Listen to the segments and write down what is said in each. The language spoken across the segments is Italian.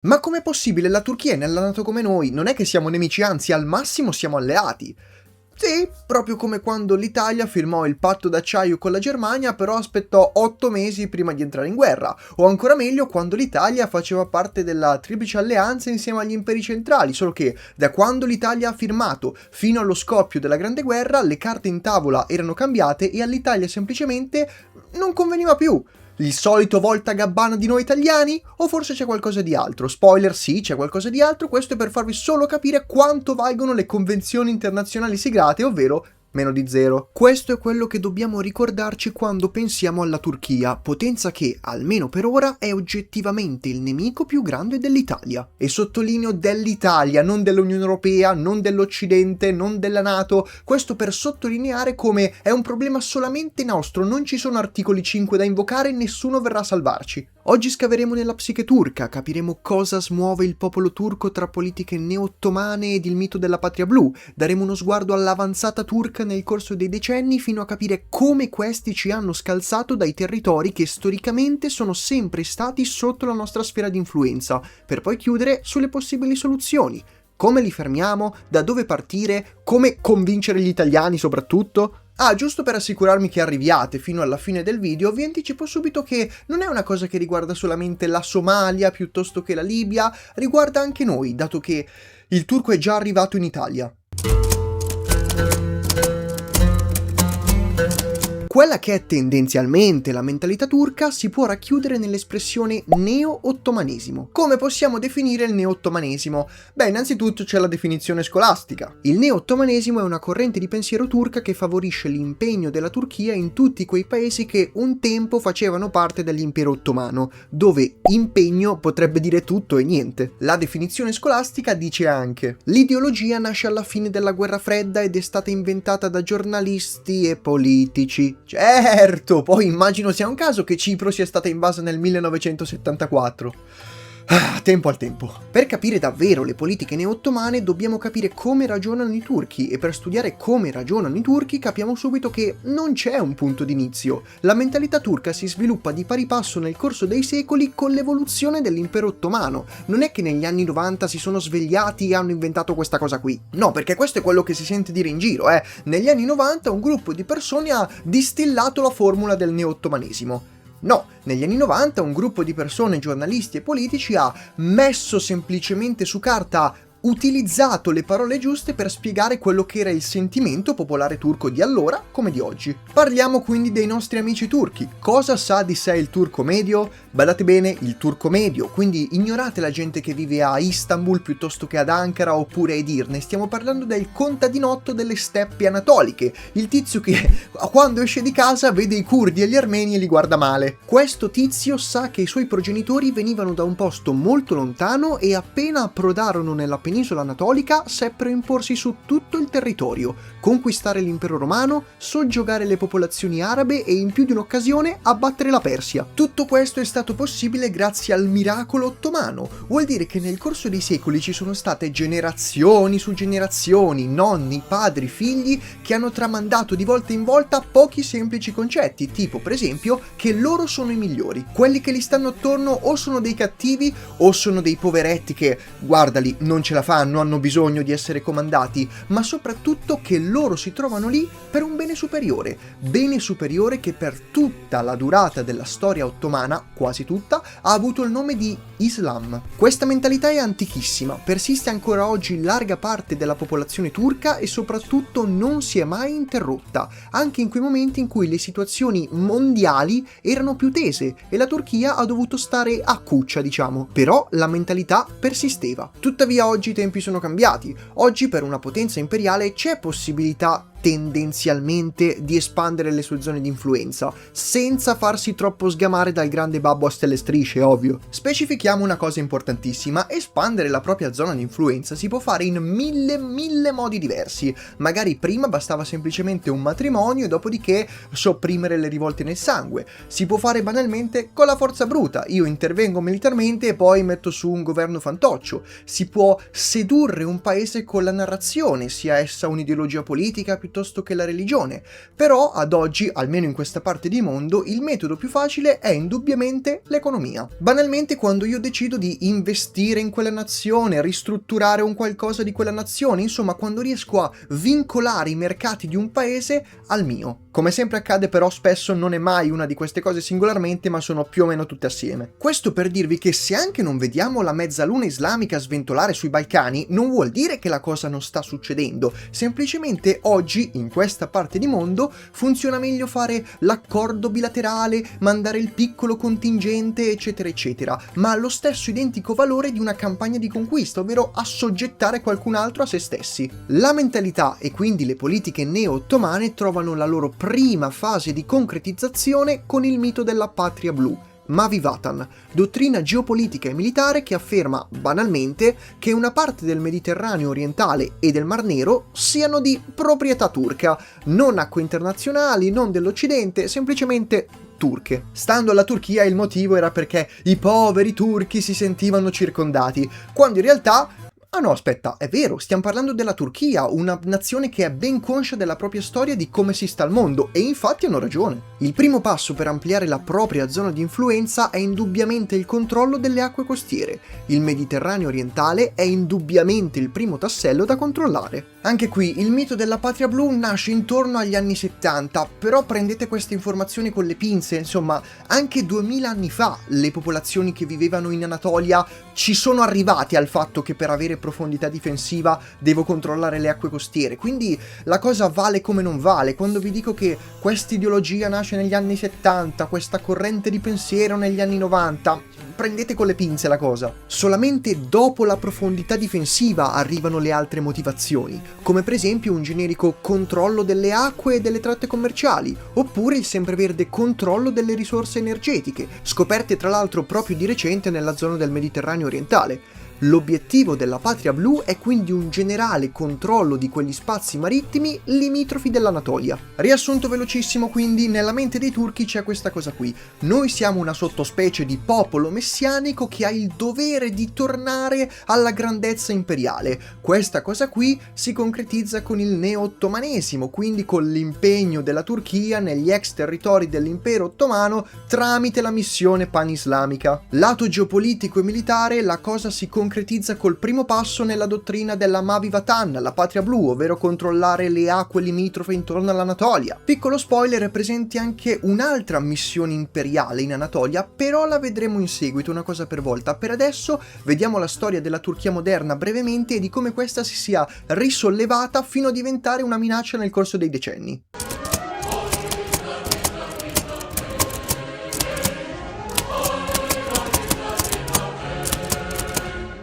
Ma com'è possibile? La Turchia è nella NATO come noi, non è che siamo nemici, anzi al massimo siamo alleati. Sì, proprio come quando l'Italia firmò il patto d'acciaio con la Germania, però aspettò 8 mesi prima di entrare in guerra, o ancora meglio quando l'Italia faceva parte della Triplice Alleanza insieme agli imperi centrali, solo che da quando l'Italia ha firmato fino allo scoppio della Grande Guerra le carte in tavola erano cambiate e all'Italia semplicemente non conveniva più. Il solito voltagabbana di noi italiani? O forse c'è qualcosa di altro? Spoiler, sì, c'è qualcosa di altro, questo è per farvi solo capire quanto valgono le convenzioni internazionali siglate, ovvero meno di zero. Questo è quello che dobbiamo ricordarci quando pensiamo alla Turchia, potenza che, almeno per ora, è oggettivamente il nemico più grande dell'Italia. E sottolineo dell'Italia, non dell'Unione Europea, non dell'Occidente, non della NATO, questo per sottolineare come è un problema solamente nostro, non ci sono articoli 5 da invocare e nessuno verrà a salvarci. Oggi scaveremo nella psiche turca, capiremo cosa smuove il popolo turco tra politiche neo-ottomane ed il mito della patria blu, daremo uno sguardo all'avanzata turca nel corso dei decenni fino a capire come questi ci hanno scalzato dai territori che storicamente sono sempre stati sotto la nostra sfera di influenza, per poi chiudere sulle possibili soluzioni. Come li fermiamo? Da dove partire? Come convincere gli italiani soprattutto? Ah, giusto per assicurarmi che arriviate fino alla fine del video, vi anticipo subito che non è una cosa che riguarda solamente la Somalia piuttosto che la Libia, riguarda anche noi, dato che il turco è già arrivato in Italia. Quella che è tendenzialmente la mentalità turca si può racchiudere nell'espressione neo-ottomanesimo. Come possiamo definire il neo-ottomanesimo? Beh, innanzitutto c'è la definizione scolastica. Il neo-ottomanesimo è una corrente di pensiero turca che favorisce l'impegno della Turchia in tutti quei paesi che un tempo facevano parte dell'impero ottomano, dove impegno potrebbe dire tutto e niente. La definizione scolastica dice anche: l'ideologia nasce alla fine della guerra fredda ed è stata inventata da giornalisti e politici. Certo, poi immagino sia un caso che Cipro sia stata invasa nel 1974. Tempo al tempo. Per capire davvero le politiche neo-ottomane dobbiamo capire come ragionano i turchi e per studiare come ragionano i turchi capiamo subito che non c'è un punto d'inizio. La mentalità turca si sviluppa di pari passo nel corso dei secoli con l'evoluzione dell'impero ottomano. Non è che negli anni 90 si sono svegliati e hanno inventato questa cosa qui. No, perché questo è quello che si sente dire in giro, Negli anni 90 un gruppo di persone ha distillato la formula del neo-ottomanesimo. No, negli anni 90 un gruppo di persone, giornalisti e politici ha messo semplicemente su carta, utilizzato le parole giuste per spiegare quello che era il sentimento popolare turco di allora come di oggi. Parliamo quindi dei nostri amici turchi. Cosa sa di sé il turco medio? Badate bene, il turco medio, quindi ignorate la gente che vive a Istanbul piuttosto che ad Ankara oppure a Edirne, stiamo parlando del contadinotto delle steppe anatoliche, il tizio che quando esce di casa vede i curdi e gli armeni e li guarda male. Questo tizio sa che i suoi progenitori venivano da un posto molto lontano e appena approdarono nella penisola anatolica seppero imporsi su tutto il territorio, conquistare l'impero romano, soggiogare le popolazioni arabe e in più di un'occasione abbattere la Persia. Tutto questo è stato possibile grazie al miracolo ottomano. Vuol dire che nel corso dei secoli ci sono state generazioni su generazioni, nonni, padri, figli che hanno tramandato di volta in volta pochi semplici concetti, tipo per esempio che loro sono i migliori. Quelli che li stanno attorno o sono dei cattivi o sono dei poveretti che, guardali, non ce la fanno, hanno bisogno di essere comandati, ma soprattutto che loro si trovano lì per un bene superiore che per tutta la durata della storia ottomana, quasi tutta, ha avuto il nome di Islam. Questa mentalità è antichissima, persiste ancora oggi in larga parte della popolazione turca e soprattutto non si è mai interrotta, anche in quei momenti in cui le situazioni mondiali erano più tese e la Turchia ha dovuto stare a cuccia, diciamo. Però la mentalità persisteva. Tuttavia oggi i tempi sono cambiati. Oggi per una potenza imperiale c'è possibilità tendenzialmente di espandere le sue zone di influenza, senza farsi troppo sgamare dal grande babbo a stelle e strisce, ovvio. Specifichiamo una cosa importantissima: espandere la propria zona di influenza si può fare in mille modi diversi. Magari prima bastava semplicemente un matrimonio e dopodiché sopprimere le rivolte nel sangue. Si può fare banalmente con la forza bruta: io intervengo militarmente e poi metto su un governo fantoccio. Si può sedurre un paese con la narrazione, sia essa un'ideologia politica piuttosto che la religione. Però ad oggi, almeno in questa parte di mondo, il metodo più facile è indubbiamente l'economia. Banalmente, quando io decido di investire in quella nazione, ristrutturare un qualcosa di quella nazione, insomma quando riesco a vincolare i mercati di un paese al mio. Come sempre accade però spesso non è mai una di queste cose singolarmente, ma sono più o meno tutte assieme. Questo per dirvi che se anche non vediamo la mezzaluna islamica sventolare sui Balcani, non vuol dire che la cosa non sta succedendo, semplicemente oggi in questa parte di mondo funziona meglio fare l'accordo bilaterale, mandare il piccolo contingente eccetera eccetera, ma ha lo stesso identico valore di una campagna di conquista, ovvero assoggettare qualcun altro a se stessi. La mentalità e quindi le politiche neo-ottomane trovano la loro prima fase di concretizzazione con il mito della patria blu, Mavi Vatan, dottrina geopolitica e militare che afferma banalmente che una parte del Mediterraneo orientale e del Mar Nero siano di proprietà turca, non acque internazionali, non dell'Occidente, semplicemente turche. Stando alla Turchia il motivo era perché i poveri turchi si sentivano circondati, quando in realtà ah no, aspetta, è vero, stiamo parlando della Turchia, una nazione che è ben conscia della propria storia e di come si sta al mondo, e infatti hanno ragione. Il primo passo per ampliare la propria zona di influenza è indubbiamente il controllo delle acque costiere. Il Mediterraneo orientale è indubbiamente il primo tassello da controllare. Anche qui, il mito della patria blu nasce intorno agli anni 70, però prendete queste informazioni con le pinze, insomma, anche 2000 anni fa le popolazioni che vivevano in Anatolia ci sono arrivati al fatto che per avere profondità difensiva devo controllare le acque costiere, quindi la cosa vale come non vale. Quando vi dico che questa ideologia nasce negli anni 70, questa corrente di pensiero negli anni 90, prendete con le pinze la cosa. Solamente dopo la profondità difensiva arrivano le altre motivazioni, come per esempio un generico controllo delle acque e delle tratte commerciali, oppure il sempreverde controllo delle risorse energetiche, scoperte tra l'altro proprio di recente nella zona del Mediterraneo orientale. L'obiettivo della patria blu è quindi un generale controllo di quegli spazi marittimi limitrofi dell'Anatolia. Riassunto velocissimo quindi, nella mente dei turchi c'è questa cosa qui. Noi siamo una sottospecie di popolo messianico che ha il dovere di tornare alla grandezza imperiale. Questa cosa qui si concretizza con il neo-ottomanesimo, quindi con l'impegno della Turchia negli ex territori dell'impero ottomano tramite la missione pan-islamica. Lato geopolitico e militare, la cosa si concretizza col primo passo nella dottrina della Mavi Vatan, la patria blu, ovvero controllare le acque limitrofe intorno all'Anatolia. Piccolo spoiler, è presente anche un'altra missione imperiale in Anatolia, però la vedremo in seguito, una cosa per volta. Per adesso vediamo la storia della Turchia moderna brevemente e di come questa si sia risollevata fino a diventare una minaccia nel corso dei decenni.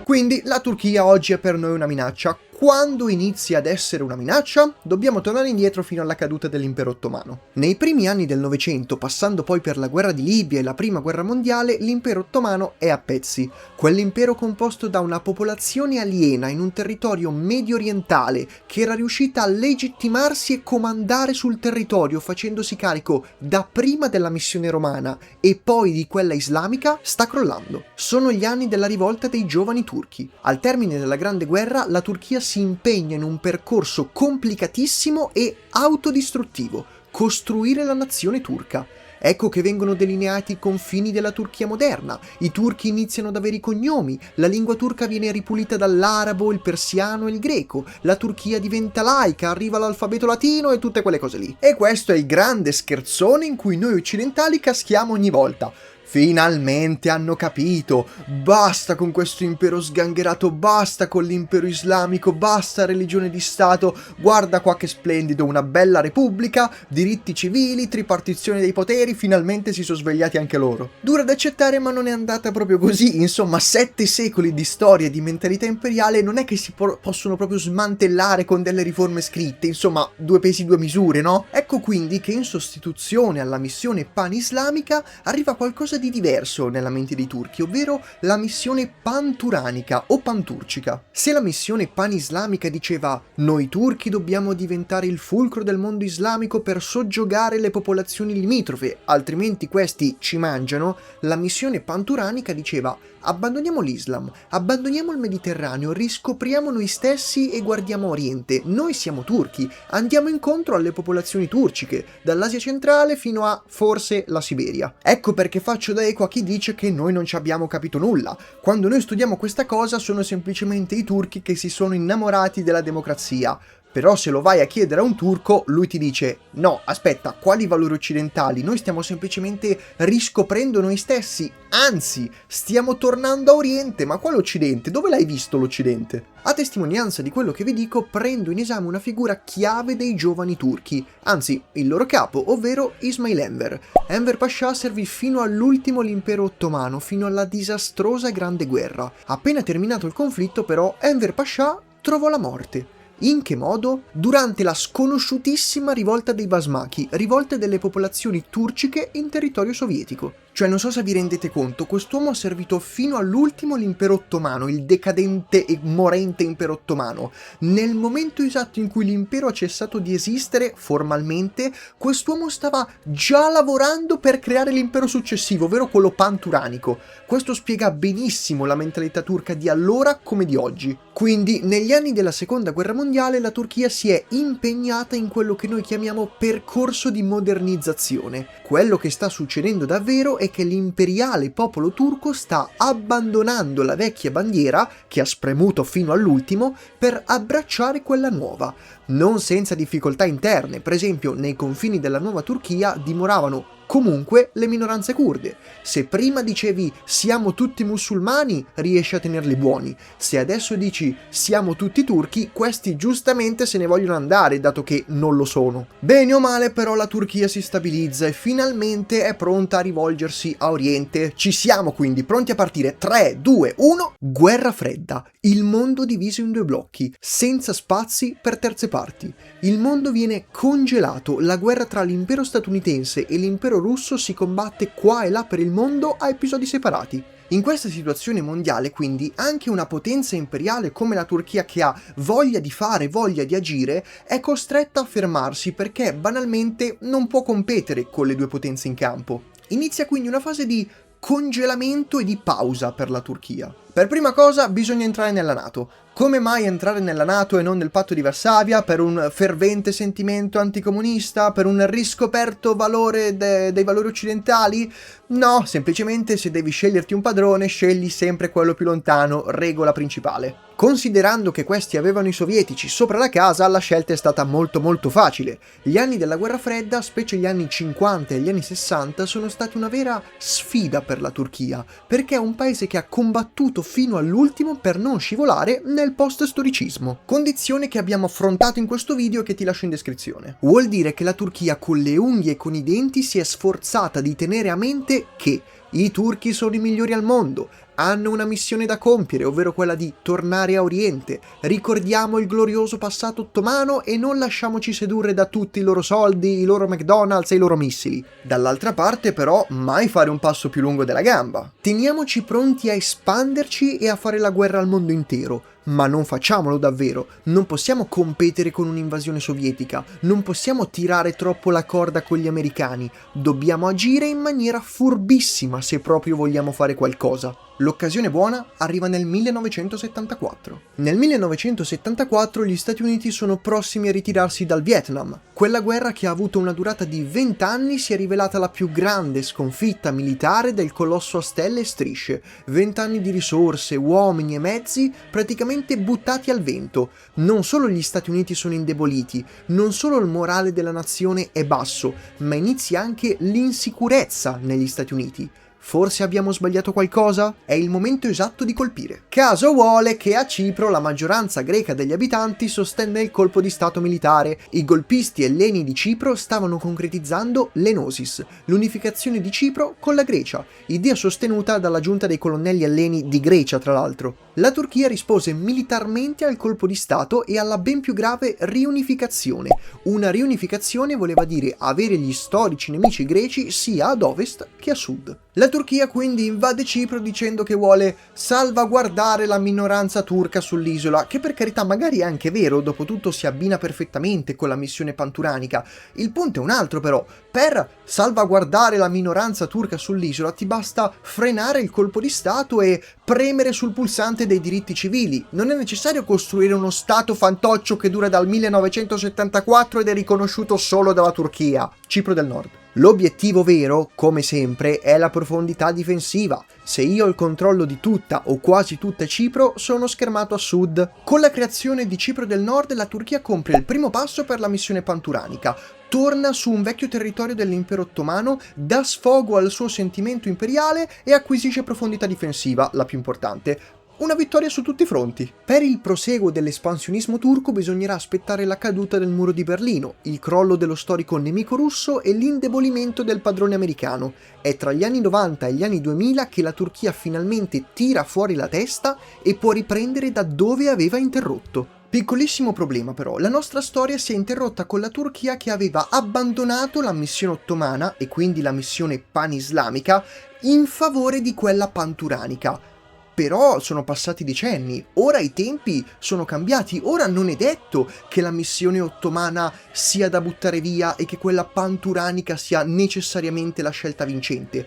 Quindi la Turchia oggi è per noi una minaccia. Quando inizia ad essere una minaccia? Dobbiamo tornare indietro fino alla caduta dell'impero ottomano. Nei primi anni del Novecento, passando poi per la guerra di Libia e la prima guerra mondiale, l'impero ottomano è a pezzi. Quell'impero composto da una popolazione aliena in un territorio medio orientale che era riuscita a legittimarsi e comandare sul territorio facendosi carico dapprima della missione romana e poi di quella islamica, sta crollando. Sono gli anni della rivolta dei giovani turchi. Al termine della Grande Guerra, la Turchia si impegna in un percorso complicatissimo e autodistruttivo: costruire la nazione turca. Ecco che vengono delineati i confini della Turchia moderna, i turchi iniziano ad avere i cognomi, la lingua turca viene ripulita dall'arabo, il persiano e il greco, la Turchia diventa laica, arriva l'alfabeto latino e tutte quelle cose lì. E questo è il grande scherzone in cui noi occidentali caschiamo ogni volta. Finalmente hanno capito, basta con questo impero sgangherato, basta con l'impero islamico, basta religione di Stato, guarda qua che splendido, una bella repubblica, diritti civili, tripartizione dei poteri, finalmente si sono svegliati anche loro. Dura da accettare ma non è andata proprio così, insomma 7 secoli di storia e di mentalità imperiale non è che si possono proprio smantellare con delle riforme scritte, insomma 2 pesi 2 misure, no? Ecco quindi che in sostituzione alla missione pan-islamica arriva qualcosa di diverso nella mente dei turchi, ovvero la missione panturanica o panturcica. Se la missione pan-islamica diceva noi turchi dobbiamo diventare il fulcro del mondo islamico per soggiogare le popolazioni limitrofe, altrimenti questi ci mangiano, la missione panturanica diceva abbandoniamo l'Islam, abbandoniamo il Mediterraneo, riscopriamo noi stessi e guardiamo a Oriente. Noi siamo turchi, andiamo incontro alle popolazioni turciche, dall'Asia centrale fino a forse la Siberia. Ecco perché faccio da eco a chi dice che noi non ci abbiamo capito nulla. Quando noi studiamo questa cosa sono semplicemente i turchi che si sono innamorati della democrazia. Però se lo vai a chiedere a un turco, lui ti dice no, aspetta, quali valori occidentali? Noi stiamo semplicemente riscoprendo noi stessi, anzi, stiamo tornando a Oriente, ma quale Occidente? Dove l'hai visto l'Occidente? A testimonianza di quello che vi dico, prendo in esame una figura chiave dei giovani turchi, anzi, il loro capo, ovvero Ismail Enver. Enver Pascià servì fino all'ultimo l'impero ottomano, fino alla disastrosa Grande Guerra. Appena terminato il conflitto, però, Enver Pascià trovò la morte. In che modo? Durante la sconosciutissima rivolta dei Basmaki, rivolte delle popolazioni turciche in territorio sovietico. Cioè, non so se vi rendete conto, quest'uomo ha servito fino all'ultimo l'impero ottomano, il decadente e morente impero ottomano. Nel momento esatto in cui l'impero ha cessato di esistere, formalmente, quest'uomo stava già lavorando per creare l'impero successivo, ovvero quello panturanico. Questo spiega benissimo la mentalità turca di allora come di oggi. Quindi, negli anni della Seconda Guerra Mondiale, la Turchia si è impegnata in quello che noi chiamiamo percorso di modernizzazione. Quello che sta succedendo davvero è che l'imperiale popolo turco sta abbandonando la vecchia bandiera, che ha spremuto fino all'ultimo, per abbracciare quella nuova. Non senza difficoltà interne, per esempio nei confini della nuova Turchia dimoravano comunque le minoranze curde. Se prima dicevi siamo tutti musulmani, riesci a tenerli buoni. Se adesso dici siamo tutti turchi, questi giustamente se ne vogliono andare, dato che non lo sono. Bene o male, però, la Turchia si stabilizza e finalmente è pronta a rivolgersi a Oriente. Ci siamo quindi, pronti a partire. 3, 2, 1... Guerra fredda. Il mondo diviso in due blocchi, senza spazi per terze parti. Il mondo viene congelato, la guerra tra l'impero statunitense e l'impero russo si combatte qua e là per il mondo a episodi separati. In questa situazione mondiale, quindi, anche una potenza imperiale come la Turchia, che ha voglia di fare, voglia di agire, è costretta a fermarsi perché banalmente non può competere con le due potenze in campo. Inizia quindi una fase di congelamento e di pausa per la Turchia. Per prima cosa bisogna entrare nella NATO. Come mai entrare nella NATO e non nel patto di Varsavia? Per un fervente sentimento anticomunista? Per un riscoperto valore dei valori occidentali? No, semplicemente se devi sceglierti un padrone, scegli sempre quello più lontano, regola principale. Considerando che questi avevano i sovietici sopra la casa, la scelta è stata molto facile. Gli anni della guerra fredda, specie gli anni 50 e gli anni 60, sono stati una vera sfida per la Turchia, perché è un paese che ha combattuto fino all'ultimo per non scivolare nel post-storicismo. Condizione che abbiamo affrontato in questo video che ti lascio in descrizione. Vuol dire che la Turchia con le unghie e con i denti si è sforzata di tenere a mente che i turchi sono i migliori al mondo, hanno una missione da compiere, ovvero quella di tornare a Oriente. Ricordiamo il glorioso passato ottomano e non lasciamoci sedurre da tutti i loro soldi, i loro McDonald's e i loro missili. Dall'altra parte, però, mai fare un passo più lungo della gamba. Teniamoci pronti a espanderci e a fare la guerra al mondo intero. Ma non facciamolo davvero, non possiamo competere con un'invasione sovietica, non possiamo tirare troppo la corda con gli americani, dobbiamo agire in maniera furbissima se proprio vogliamo fare qualcosa. L'occasione buona arriva nel 1974. Nel 1974 gli Stati Uniti sono prossimi a ritirarsi dal Vietnam. Quella guerra, che ha avuto una durata di 20 anni, si è rivelata la più grande sconfitta militare del colosso a stelle e strisce. 20 anni di risorse, uomini e mezzi praticamente buttati al vento. Non solo gli Stati Uniti sono indeboliti, non solo il morale della nazione è basso, ma inizia anche l'insicurezza negli Stati Uniti. Forse abbiamo sbagliato qualcosa? È il momento esatto di colpire. Caso vuole che a Cipro la maggioranza greca degli abitanti sostenne il colpo di stato militare. I golpisti elleni di Cipro stavano concretizzando l'Enosis, l'unificazione di Cipro con la Grecia, idea sostenuta dalla giunta dei colonnelli elleni di Grecia, tra l'altro. La Turchia rispose militarmente al colpo di stato e alla ben più grave riunificazione. Una riunificazione voleva dire avere gli storici nemici greci sia ad ovest che a sud. La Turchia quindi invade Cipro dicendo che vuole salvaguardare la minoranza turca sull'isola, che per carità magari è anche vero, dopotutto si abbina perfettamente con la missione panturanica. Il punto è un altro però: per salvaguardare la minoranza turca sull'isola ti basta frenare il colpo di stato e premere sul pulsante dei diritti civili. Non è necessario costruire uno stato fantoccio che dura dal 1974 ed è riconosciuto solo dalla Turchia. Cipro del Nord. L'obiettivo vero, come sempre, è la profondità difensiva. Se io ho il controllo di tutta o quasi tutta Cipro, sono schermato a sud. Con la creazione di Cipro del Nord, la Turchia compie il primo passo per la missione panturanica. Torna su un vecchio territorio dell'impero ottomano, dà sfogo al suo sentimento imperiale e acquisisce profondità difensiva, la più importante. Una vittoria su tutti i fronti. Per il proseguo dell'espansionismo turco bisognerà aspettare la caduta del muro di Berlino, il crollo dello storico nemico russo e l'indebolimento del padrone americano. È tra gli anni 90 e gli anni 2000 che la Turchia finalmente tira fuori la testa e può riprendere da dove aveva interrotto. Piccolissimo problema però, la nostra storia si è interrotta con la Turchia che aveva abbandonato la missione ottomana e quindi la missione pan-islamica in favore di quella panturanica. Però sono passati decenni, ora i tempi sono cambiati, ora non è detto che la missione ottomana sia da buttare via e che quella panturanica sia necessariamente la scelta vincente.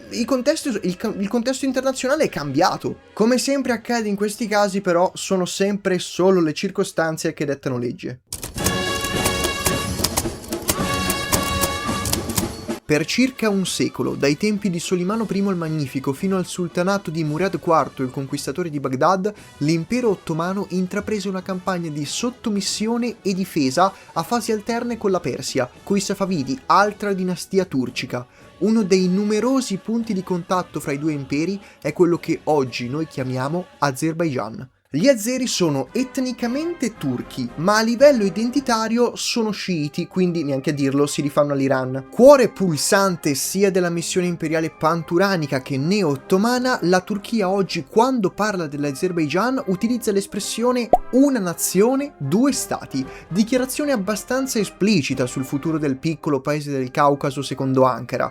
Il contesto internazionale è cambiato. Come sempre accade in questi casi però sono sempre solo le circostanze che dettano legge. Per circa un secolo, dai tempi di Solimano I il Magnifico fino al sultanato di Murad IV, il conquistatore di Baghdad, l'impero ottomano intraprese una campagna di sottomissione e difesa a fasi alterne con la Persia, coi Safavidi, altra dinastia turcica. Uno dei numerosi punti di contatto fra i due imperi è quello che oggi noi chiamiamo Azerbaijan. Gli azeri sono etnicamente turchi, ma a livello identitario sono sciiti, quindi neanche a dirlo si rifanno all'Iran. Cuore pulsante sia della missione imperiale panturanica che neo-ottomana, la Turchia oggi quando parla dell'Azerbaijan utilizza l'espressione una nazione, due stati, dichiarazione abbastanza esplicita sul futuro del piccolo paese del Caucaso secondo Ankara.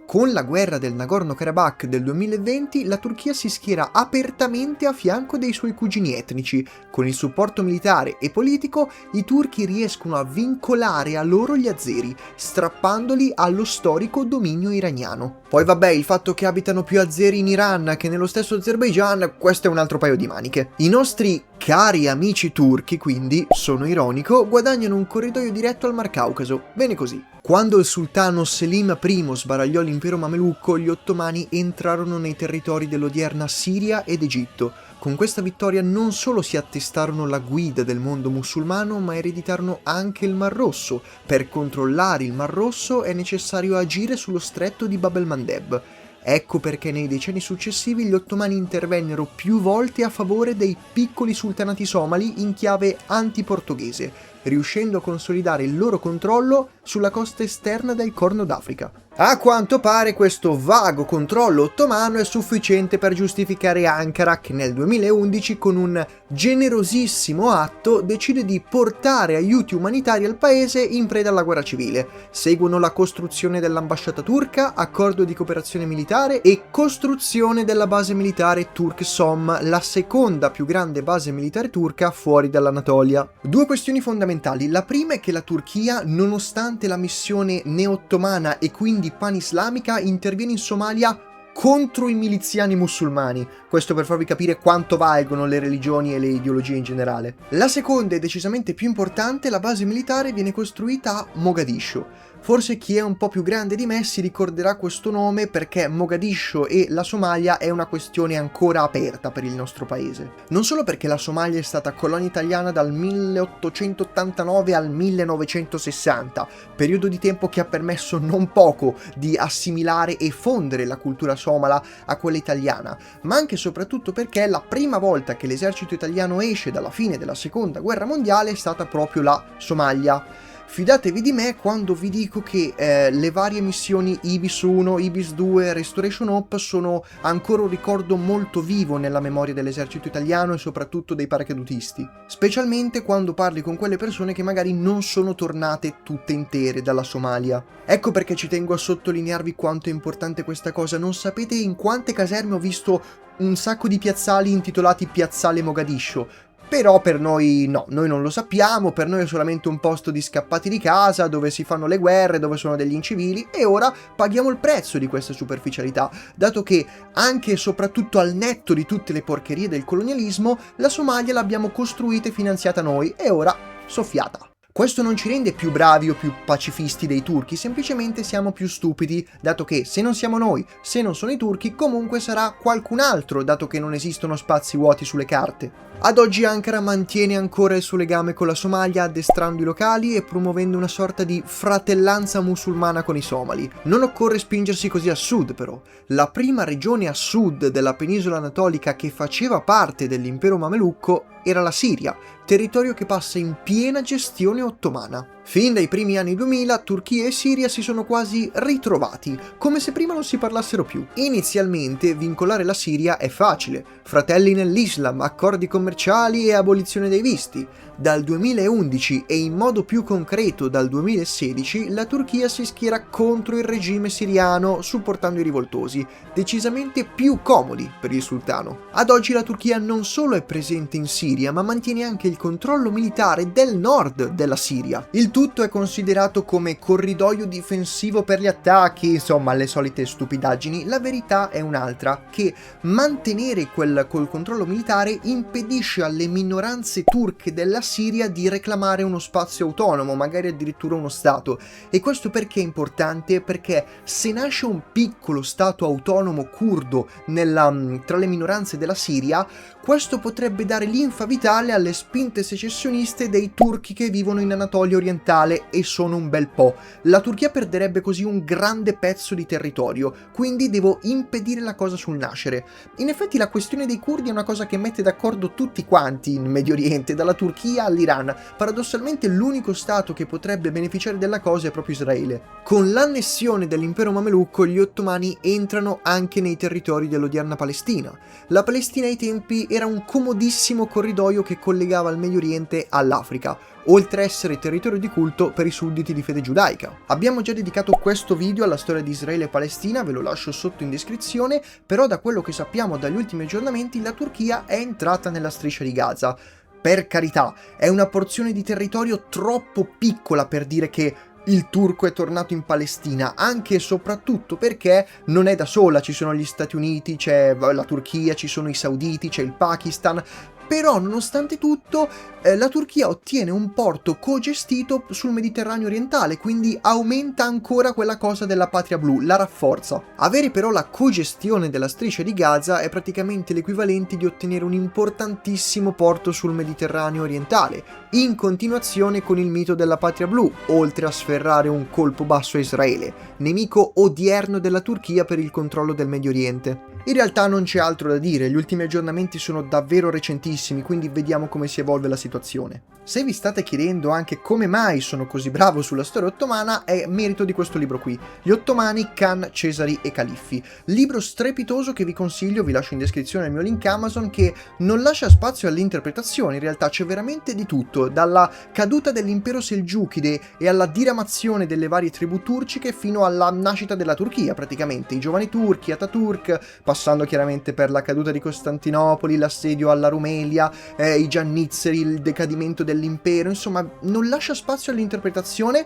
Con la guerra del Nagorno-Karabakh del 2020, la Turchia si schiera apertamente a fianco dei suoi cugini etnici. Con il supporto militare e politico, i turchi riescono a vincolare a loro gli azeri, strappandoli allo storico dominio iraniano. Poi vabbè, il fatto che abitano più azeri in Iran che nello stesso Azerbaijan, questo è un altro paio di maniche. I nostri cari amici turchi, quindi, sono ironico, guadagnano un corridoio diretto al Mar Caucaso. Bene così. Quando il sultano Selim I sbaragliò l'impero mamelucco, gli ottomani entrarono nei territori dell'odierna Siria ed Egitto. Con questa vittoria non solo si attestarono la guida del mondo musulmano, ma ereditarono anche il Mar Rosso. Per controllare il Mar Rosso è necessario agire sullo stretto di Bab el-Mandeb. Ecco perché nei decenni successivi gli ottomani intervennero più volte a favore dei piccoli sultanati somali in chiave antiportoghese, riuscendo a consolidare il loro controllo sulla costa esterna del Corno d'Africa. A quanto pare questo vago controllo ottomano è sufficiente per giustificare Ankara che nel 2011 con un generosissimo atto decide di portare aiuti umanitari al paese in preda alla guerra civile. Seguono la costruzione dell'ambasciata turca, accordo di cooperazione militare e costruzione della base militare Turk Som, la seconda più grande base militare turca fuori dall'Anatolia. Due questioni fondamentali. La prima è che la Turchia, nonostante la missione neo-ottomana e quindi pan-islamica, interviene in Somalia contro i miliziani musulmani. Questo per farvi capire quanto valgono le religioni e le ideologie in generale. La seconda e decisamente più importante, la base militare viene costruita a Mogadiscio. Forse chi è un po' più grande di me si ricorderà questo nome perché Mogadiscio e la Somalia è una questione ancora aperta per il nostro paese. Non solo perché la Somalia è stata colonia italiana dal 1889 al 1960, periodo di tempo che ha permesso non poco di assimilare e fondere la cultura somala a quella italiana, ma anche e soprattutto perché la prima volta che l'esercito italiano esce dalla fine della seconda guerra mondiale è stata proprio la Somalia. Fidatevi di me quando vi dico che le varie missioni Ibis 1, Ibis 2, Restoration Hope sono ancora un ricordo molto vivo nella memoria dell'esercito italiano e soprattutto dei paracadutisti, specialmente quando parli con quelle persone che magari non sono tornate tutte intere dalla Somalia. Ecco perché ci tengo a sottolinearvi quanto è importante questa cosa. Non sapete in quante caserme ho visto un sacco di piazzali intitolati Piazzale Mogadiscio. Però per noi no, noi non lo sappiamo, per noi è solamente un posto di scappati di casa, dove si fanno le guerre, dove sono degli incivili, e ora paghiamo il prezzo di questa superficialità, dato che anche e soprattutto al netto di tutte le porcherie del colonialismo, la Somalia l'abbiamo costruita e finanziata noi, e ora soffiata. Questo non ci rende più bravi o più pacifisti dei turchi, semplicemente siamo più stupidi, dato che se non siamo noi, se non sono i turchi, comunque sarà qualcun altro, dato che non esistono spazi vuoti sulle carte. Ad oggi Ankara mantiene ancora il suo legame con la Somalia, addestrando i locali e promuovendo una sorta di fratellanza musulmana con i somali. Non occorre spingersi così a sud però. La prima regione a sud della penisola anatolica che faceva parte dell'impero mamelucco era la Siria, territorio che passa in piena gestione ottomana. Fin dai primi anni 2000 Turchia e Siria si sono quasi ritrovati, come se prima non si parlassero più. Inizialmente vincolare la Siria è facile, fratelli nell'Islam, accordi commerciali e abolizione dei visti. Dal 2011 e in modo più concreto dal 2016 la Turchia si schiera contro il regime siriano supportando i rivoltosi, decisamente più comodi per il sultano. Ad oggi la Turchia non solo è presente in Siria ma mantiene anche il controllo militare del nord della Siria. Il tutto è considerato come corridoio difensivo per gli attacchi, insomma le solite stupidaggini. La verità è un'altra, che mantenere col controllo militare impedisce alle minoranze turche della Siria di reclamare uno spazio autonomo, magari addirittura uno stato. E questo perché è importante? Perché se nasce un piccolo stato autonomo curdo tra le minoranze della Siria, questo potrebbe dare linfa vitale alle spinte secessioniste dei turchi che vivono in Anatolia orientale, e sono un bel po'. La Turchia perderebbe così un grande pezzo di territorio, quindi devo impedire la cosa sul nascere. In effetti la questione dei curdi è una cosa che mette d'accordo tutti quanti in Medio Oriente, dalla Turchia all'Iran. Paradossalmente l'unico stato che potrebbe beneficiare della cosa è proprio Israele. Con l'annessione dell'impero mamelucco gli ottomani entrano anche nei territori dell'odierna Palestina. La Palestina ai tempi era un comodissimo corridoio che collegava il Medio Oriente all'Africa, oltre a essere territorio di culto per i sudditi di fede giudaica. Abbiamo già dedicato questo video alla storia di Israele e Palestina, ve lo lascio sotto in descrizione, però da quello che sappiamo dagli ultimi aggiornamenti la Turchia è entrata nella striscia di Gaza. Per carità, è una porzione di territorio troppo piccola per dire che il turco è tornato in Palestina, anche e soprattutto perché non è da sola, ci sono gli Stati Uniti, c'è la Turchia, ci sono i sauditi, c'è il Pakistan. Però nonostante tutto la Turchia ottiene un porto cogestito sul Mediterraneo orientale, quindi aumenta ancora quella cosa della patria blu, la rafforza. Avere però la cogestione della striscia di Gaza è praticamente l'equivalente di ottenere un importantissimo porto sul Mediterraneo orientale, in continuazione con il mito della patria blu, oltre a sferrare un colpo basso a Israele, nemico odierno della Turchia per il controllo del Medio Oriente. In realtà non c'è altro da dire, gli ultimi aggiornamenti sono davvero recentissimi, quindi vediamo come si evolve la situazione. Se vi state chiedendo anche come mai sono così bravo sulla storia ottomana, è merito di questo libro qui, Gli Ottomani, Khan, Cesari e Califfi. Libro strepitoso che vi consiglio, vi lascio in descrizione il mio link Amazon, che non lascia spazio alle interpretazioni, in realtà c'è veramente di tutto, dalla caduta dell'impero Selgiukide e alla diramazione delle varie tribù turciche fino alla nascita della Turchia, praticamente, i giovani turchi, Ataturk, passando chiaramente per la caduta di Costantinopoli, l'assedio alla Rumelia, i Giannizzeri, il decadimento dell'impero, insomma non lascia spazio all'interpretazione.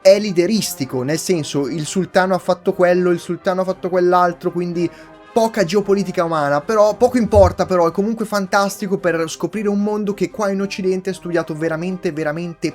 È lideristico, nel senso il sultano ha fatto quello, il sultano ha fatto quell'altro, quindi poca geopolitica umana, però poco importa, però è comunque fantastico per scoprire un mondo che qua in Occidente è studiato veramente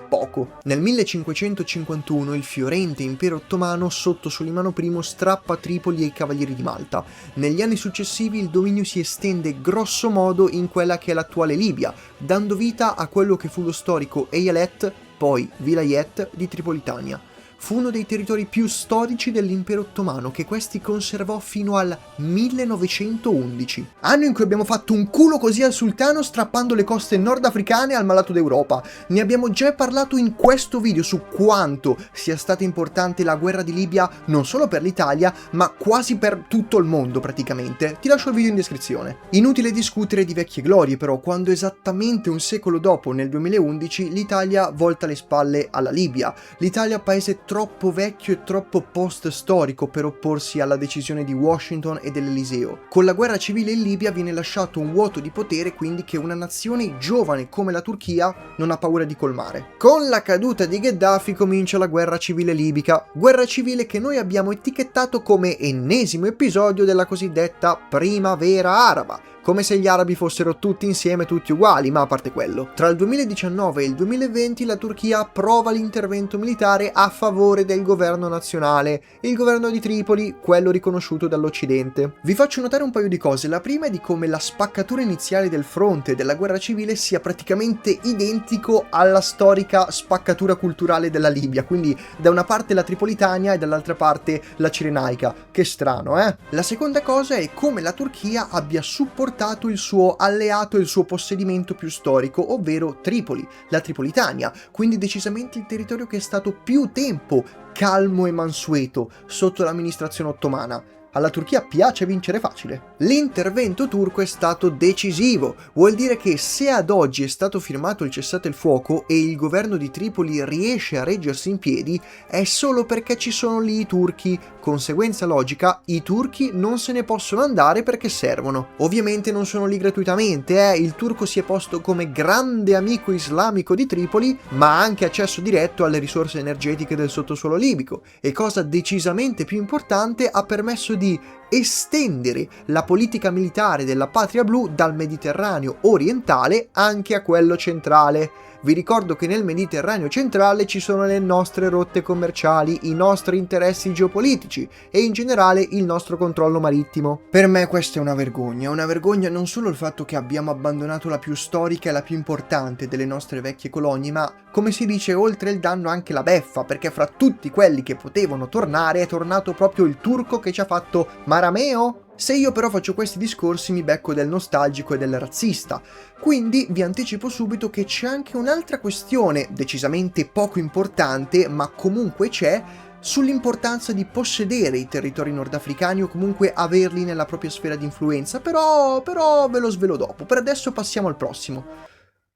poco. Nel 1551 il fiorente impero ottomano sotto Solimano I strappa Tripoli ai Cavalieri di Malta. Negli anni successivi il dominio si estende grosso modo in quella che è l'attuale Libia, dando vita a quello che fu lo storico Eyalet, poi Vilayet di Tripolitania. fu uno dei territori più storici dell'impero ottomano, che questi conservò fino al 1911, anno in cui abbiamo fatto un culo così al sultano strappando le coste nordafricane al malato d'Europa. Ne abbiamo già parlato in questo video su quanto sia stata importante la guerra di Libia non solo per l'Italia, ma quasi per tutto il mondo praticamente. Ti lascio il video in descrizione. Inutile discutere di vecchie glorie però, quando esattamente un secolo dopo, nel 2011, l'Italia volta le spalle alla Libia. L'Italia, paese troppo vecchio e troppo post-storico per opporsi alla decisione di Washington e dell'Eliseo. Con la guerra civile in Libia viene lasciato un vuoto di potere, quindi, che una nazione giovane come la Turchia non ha paura di colmare. Con la caduta di Gheddafi comincia la guerra civile libica, guerra civile che noi abbiamo etichettato come ennesimo episodio della cosiddetta primavera araba, come se gli arabi fossero tutti insieme, tutti uguali, ma a parte quello. Tra il 2019 e il 2020 la Turchia approva l'intervento militare a favore del governo nazionale, il governo di Tripoli, quello riconosciuto dall'Occidente. Vi faccio notare un paio di cose. La prima è di come la spaccatura iniziale del fronte della guerra civile sia praticamente identico alla storica spaccatura culturale della Libia, quindi da una parte la Tripolitania e dall'altra parte la Cirenaica. Che strano, eh? La seconda cosa è come la Turchia abbia supportato il suo alleato e il suo possedimento più storico, ovvero Tripoli, la Tripolitania, quindi decisamente il territorio che è stato più tempo calmo e mansueto sotto l'amministrazione ottomana. Alla Turchia piace vincere facile. L'intervento turco è stato decisivo, vuol dire che se ad oggi è stato firmato il cessate il fuoco e il governo di Tripoli riesce a reggersi in piedi, è solo perché ci sono lì i turchi. Conseguenza logica, i turchi non se ne possono andare perché servono. Ovviamente non sono lì gratuitamente, il turco si è posto come grande amico islamico di Tripoli, ma ha anche accesso diretto alle risorse energetiche del sottosuolo libico e, cosa decisamente più importante, ha permesso di estendere la politica militare della Patria Blu dal Mediterraneo orientale anche a quello centrale. Vi ricordo che nel Mediterraneo centrale ci sono le nostre rotte commerciali, i nostri interessi geopolitici e in generale il nostro controllo marittimo. Per me questa è una vergogna non solo il fatto che abbiamo abbandonato la più storica e la più importante delle nostre vecchie colonie, ma, come si dice, oltre il danno anche la beffa, perché fra tutti quelli che potevano tornare è tornato proprio il turco che ci ha fatto Marameo? Se io però faccio questi discorsi mi becco del nostalgico e del razzista, quindi vi anticipo subito che c'è anche un'altra questione, decisamente poco importante, ma comunque c'è, sull'importanza di possedere i territori nordafricani o comunque averli nella propria sfera di influenza, però ve lo svelo dopo. Per adesso passiamo al prossimo.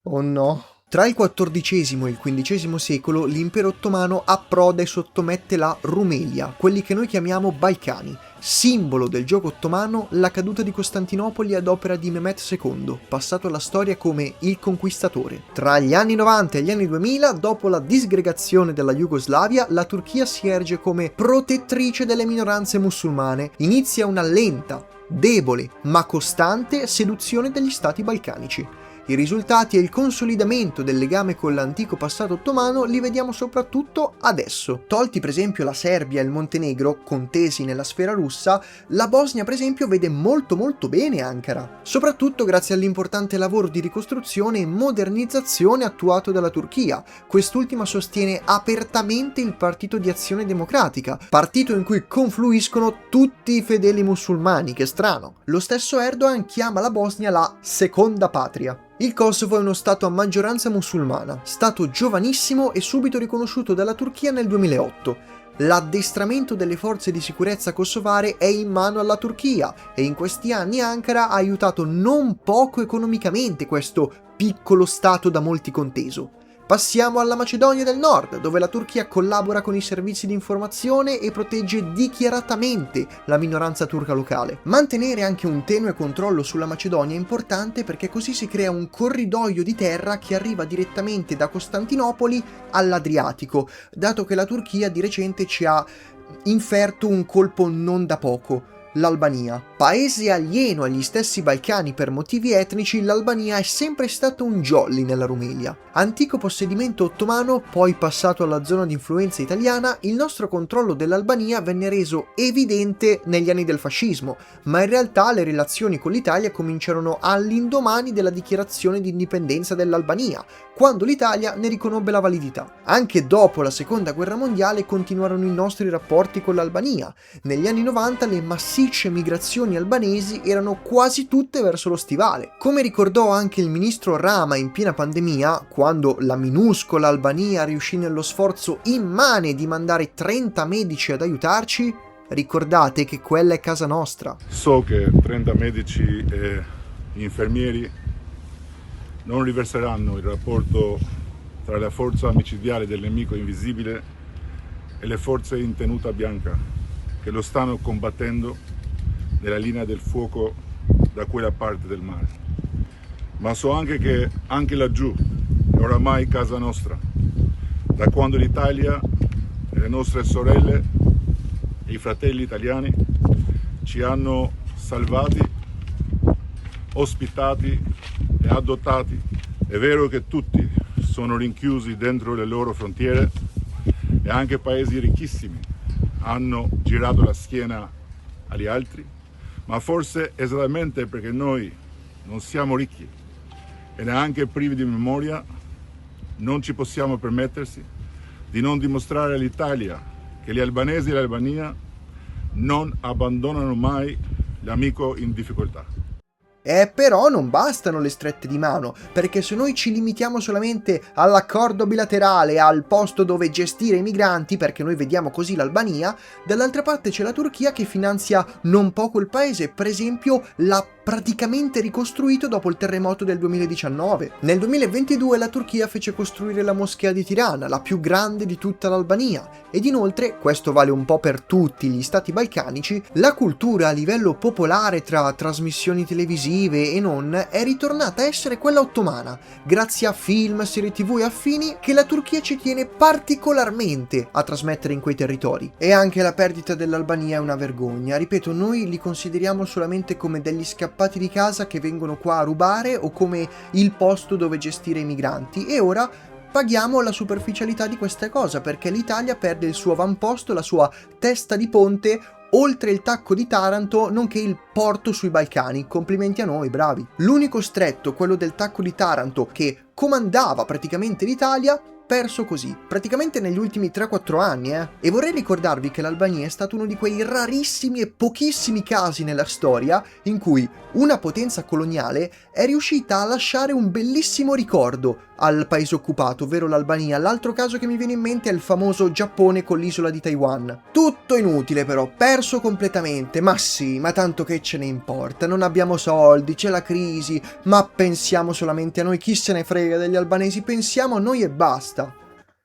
Oh no. Tra il XIV e il XV secolo l'impero ottomano approda e sottomette la Rumelia, quelli che noi chiamiamo Balcani, simbolo del gioco ottomano, la caduta di Costantinopoli ad opera di Mehmed II, passato alla storia come il conquistatore. Tra gli anni 90 e gli anni 2000, dopo la disgregazione della Jugoslavia, la Turchia si erge come protettrice delle minoranze musulmane. Inizia una lenta, debole, ma costante seduzione degli stati balcanici. I risultati e il consolidamento del legame con l'antico passato ottomano li vediamo soprattutto adesso. Tolti per esempio la Serbia e il Montenegro, contesi nella sfera russa, la Bosnia per esempio vede molto bene Ankara, soprattutto grazie all'importante lavoro di ricostruzione e modernizzazione attuato dalla Turchia. Quest'ultima sostiene apertamente il Partito di Azione Democratica, partito in cui confluiscono tutti i fedeli musulmani, che strano. Lo stesso Erdogan chiama la Bosnia la seconda patria. Il Kosovo è uno stato a maggioranza musulmana, stato giovanissimo e subito riconosciuto dalla Turchia nel 2008. L'addestramento delle forze di sicurezza kosovare è in mano alla Turchia e in questi anni Ankara ha aiutato non poco economicamente questo piccolo stato da molti conteso. Passiamo alla Macedonia del Nord, dove la Turchia collabora con i servizi di informazione e protegge dichiaratamente la minoranza turca locale. Mantenere anche un tenue controllo sulla Macedonia è importante perché così si crea un corridoio di terra che arriva direttamente da Costantinopoli all'Adriatico, dato che la Turchia di recente ci ha inferto un colpo non da poco. l'Albania. Paese alieno agli stessi Balcani per motivi etnici, l'Albania è sempre stato un jolly nella Rumelia. Antico possedimento ottomano, poi passato alla zona di influenza italiana, il nostro controllo dell'Albania venne reso evidente negli anni del fascismo, ma in realtà le relazioni con l'Italia cominciarono all'indomani della dichiarazione di indipendenza dell'Albania, quando l'Italia ne riconobbe la validità. Anche dopo la seconda guerra mondiale continuarono i nostri rapporti con l'Albania. Negli anni 90 le massicce migrazioni albanesi erano quasi tutte verso lo Stivale. Come ricordò anche il ministro Rama in piena pandemia, quando la minuscola Albania riuscì nello sforzo immane di mandare 30 medici ad aiutarci, ricordate che quella è casa nostra. So che 30 medici e infermieri non riverseranno il rapporto tra la forza micidiale del nemico invisibile e le forze in tenuta bianca che lo stanno combattendo nella linea del fuoco da quella parte del mare. Ma so anche che anche laggiù è oramai casa nostra, da quando l'Italia e le nostre sorelle e i fratelli italiani ci hanno salvati, ospitati e adottati. È vero che tutti sono rinchiusi dentro le loro frontiere e anche paesi ricchissimi hanno girato la schiena agli altri, ma forse esattamente perché noi non siamo ricchi e neanche privi di memoria, non ci possiamo permettersi di non dimostrare all'Italia che gli albanesi e l'Albania non abbandonano mai l'amico in difficoltà. Però non bastano le strette di mano, perché se noi ci limitiamo solamente all'accordo bilaterale, al posto dove gestire i migranti, perché noi vediamo così l'Albania, dall'altra parte c'è la Turchia che finanzia non poco il paese, per esempio l'ha praticamente ricostruito dopo il terremoto del 2019. Nel 2022 la Turchia fece costruire la moschea di Tirana, la più grande di tutta l'Albania, ed inoltre, questo vale un po' per tutti gli stati balcanici, la cultura a livello popolare tra trasmissioni televisive e non è ritornata a essere quella ottomana, grazie a film, serie TV e affini che la Turchia ci tiene particolarmente a trasmettere in quei territori. E anche la perdita dell'Albania è una vergogna, ripeto, noi li consideriamo solamente come degli scappati di casa che vengono qua a rubare o come il posto dove gestire i migranti, e ora paghiamo la superficialità di questa cosa, perché l'Italia perde il suo avamposto, la sua testa di ponte oltre il tacco di Taranto, nonché il porto sui Balcani. Complimenti a noi, bravi. L'unico stretto, quello del tacco di Taranto, che comandava praticamente l'Italia, perso così, praticamente negli ultimi 3-4 anni, E vorrei ricordarvi che l'Albania è stato uno di quei rarissimi e pochissimi casi nella storia in cui una potenza coloniale è riuscita a lasciare un bellissimo ricordo al paese occupato, ovvero l'Albania. L'altro caso che mi viene in mente è il famoso Giappone con l'isola di Taiwan. Tutto inutile però, perso completamente, ma sì, ma tanto che ce ne importa, non abbiamo soldi, c'è la crisi, ma pensiamo solamente a noi, chi se ne frega degli albanesi, pensiamo a noi e basta.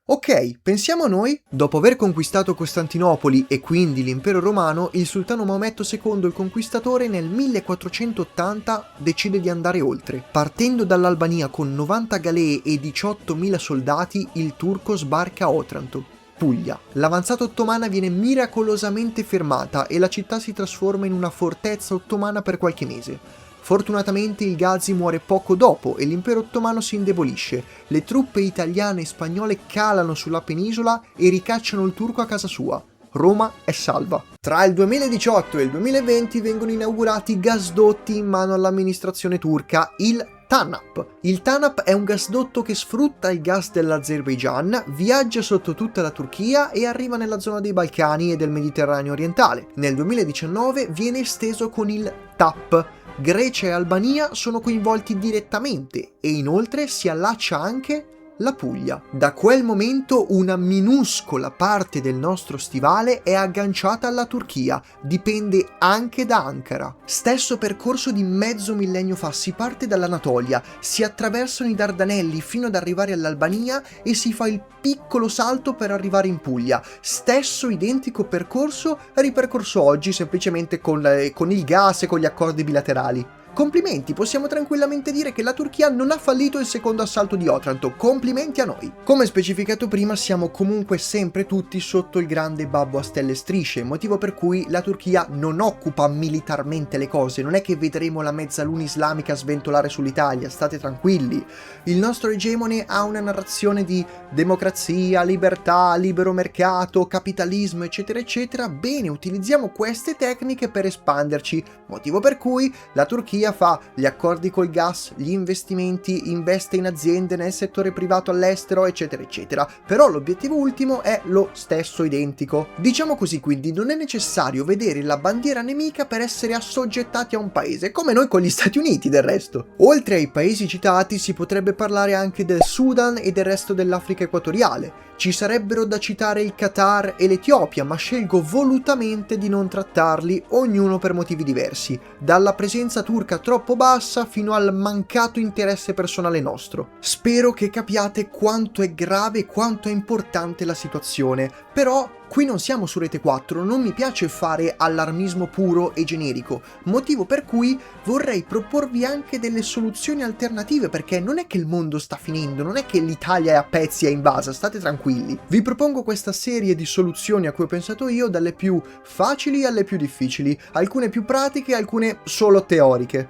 Ok, pensiamo a noi. Dopo aver conquistato Costantinopoli e quindi l'impero romano, il sultano Maometto II il Conquistatore nel 1480 decide di andare oltre. Partendo dall'Albania con 90 galee e 18.000 soldati, il turco sbarca a Otranto, Puglia. L'avanzata ottomana viene miracolosamente fermata e la città si trasforma in una fortezza ottomana per qualche mese. Fortunatamente il Ghazi muore poco dopo e l'impero ottomano si indebolisce. Le truppe italiane e spagnole calano sulla penisola e ricacciano il turco a casa sua. Roma è salva. Tra il 2018 e il 2020 vengono inaugurati gasdotti in mano all'amministrazione turca, il TANAP. Il TANAP è un gasdotto che sfrutta il gas dell'Azerbaigian, viaggia sotto tutta la Turchia e arriva nella zona dei Balcani e del Mediterraneo orientale. Nel 2019 viene esteso con il TAP. Grecia e Albania sono coinvolti direttamente e inoltre si allaccia anche la Puglia. Da quel momento una minuscola parte del nostro stivale è agganciata alla Turchia, dipende anche da Ankara. Stesso percorso di mezzo millennio fa, si parte dall'Anatolia, si attraversano i Dardanelli fino ad arrivare all'Albania e si fa il piccolo salto per arrivare in Puglia. Stesso identico percorso ripercorso oggi semplicemente con il gas e con gli accordi bilaterali. Complimenti, possiamo tranquillamente dire che la Turchia non ha fallito il secondo assalto di Otranto, complimenti a noi. Come specificato prima, siamo comunque sempre tutti sotto il grande babbo a stelle e strisce, motivo per cui la Turchia non occupa militarmente le cose, non è che vedremo la mezzaluna islamica sventolare sull'Italia, state tranquilli. Il nostro egemone ha una narrazione di democrazia, libertà, libero mercato, capitalismo, eccetera eccetera. Bene, utilizziamo queste tecniche per espanderci, motivo per cui la Turchia fa gli accordi col gas, gli investimenti, investe in aziende nel settore privato all'estero, eccetera eccetera. Però l'obiettivo ultimo è lo stesso, identico. Diciamo così, quindi non è necessario vedere la bandiera nemica per essere assoggettati a un paese, come noi con gli Stati Uniti del resto. Oltre ai paesi citati si potrebbe parlare anche del Sudan e del resto dell'Africa equatoriale. Ci sarebbero da citare il Qatar e l'Etiopia, ma scelgo volutamente di non trattarli, ognuno per motivi diversi, dalla presenza turca troppo bassa fino al mancato interesse personale nostro. Spero che capiate quanto è grave e quanto è importante la situazione, però qui non siamo su Rete 4, non mi piace fare allarmismo puro e generico, motivo per cui vorrei proporvi anche delle soluzioni alternative, perché non è che il mondo sta finendo, non è che l'Italia è a pezzi e invasa, state tranquilli. Vi propongo questa serie di soluzioni a cui ho pensato io, dalle più facili alle più difficili, alcune più pratiche, alcune solo teoriche.